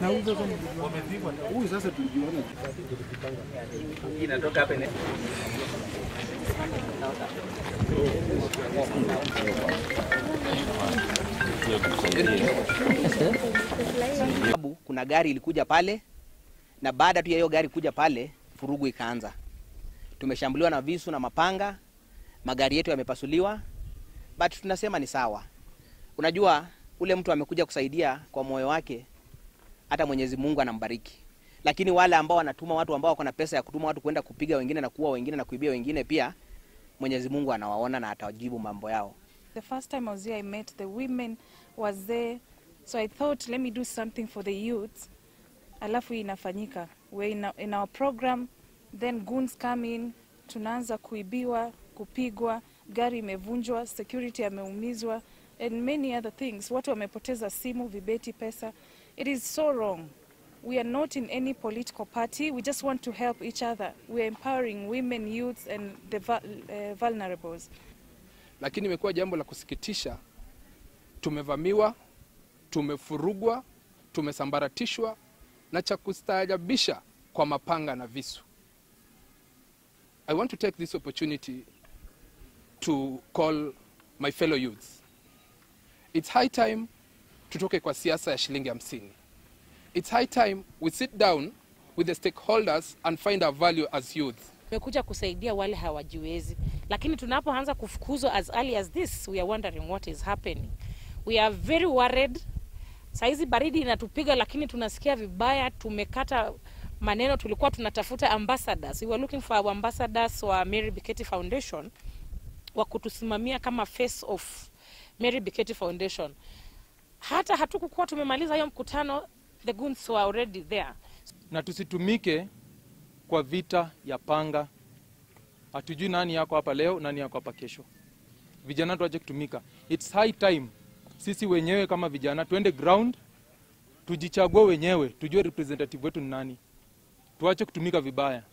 Na huyu sasa tulijiona inatoka hapa. Kuna gari ilikuja pale, na baada tu ya hiyo gari kuja pale, furugu ikaanza. Tumeshambuliwa na visu na mapanga, magari yetu yamepasuliwa, but tunasema ni sawa. Unajua ule mtu amekuja kusaidia kwa moyo wake, hata Mwenyezi Mungu anambariki. Lakini wale ambao wanatuma watu ambao wako na pesa ya kutuma watu kwenda kupiga wengine na kuua wengine na kuibia wengine, pia Mwenyezi Mungu anawaona na atawajibu mambo yao. The first time I was here, I met the women was there, so I thought let me do something for the youth. Alafu inafanyika, we're in our program, then goons come in, tunaanza kuibiwa, kupigwa, gari imevunjwa, security ameumizwa, and many other things. Watu wamepoteza simu, vibeti, pesa. It is so wrong. We are not in any political party. We just want to help each other. We are empowering women, youths, and the vulnerables. Lakini imekuwa jambo la kusikitisha. Tumevamiwa, tumefurugwa, tumesambaratishwa na cha kustaajabisha kwa mapanga na visu. I want to take this opportunity to call my fellow youths. It's high time tutoke kwa siasa ya shilingi 50. It's high time we sit down with the stakeholders and find our value as youth. Tumekuja kusaidia wale hawajiwezi, lakini tunapoanza kufukuzwa as early as this, we are wondering what is happening. We are very worried. Saizi baridi inatupiga, lakini tunasikia vibaya. Tumekata maneno, tulikuwa tunatafuta ambassadors. We were looking for our ambassadors wa Mary Biketi Foundation wa kutusimamia kama face of Mary Biketi Foundation. Hata hatukukuwa tumemaliza hiyo mkutano, the goons were already there. Na tusitumike kwa vita ya panga. Hatujui nani yako hapa leo, nani yako hapa kesho. Vijana tuache kutumika. It's high time sisi wenyewe kama vijana tuende ground, tujichague wenyewe, tujue representative wetu ni nani. Tuache kutumika vibaya.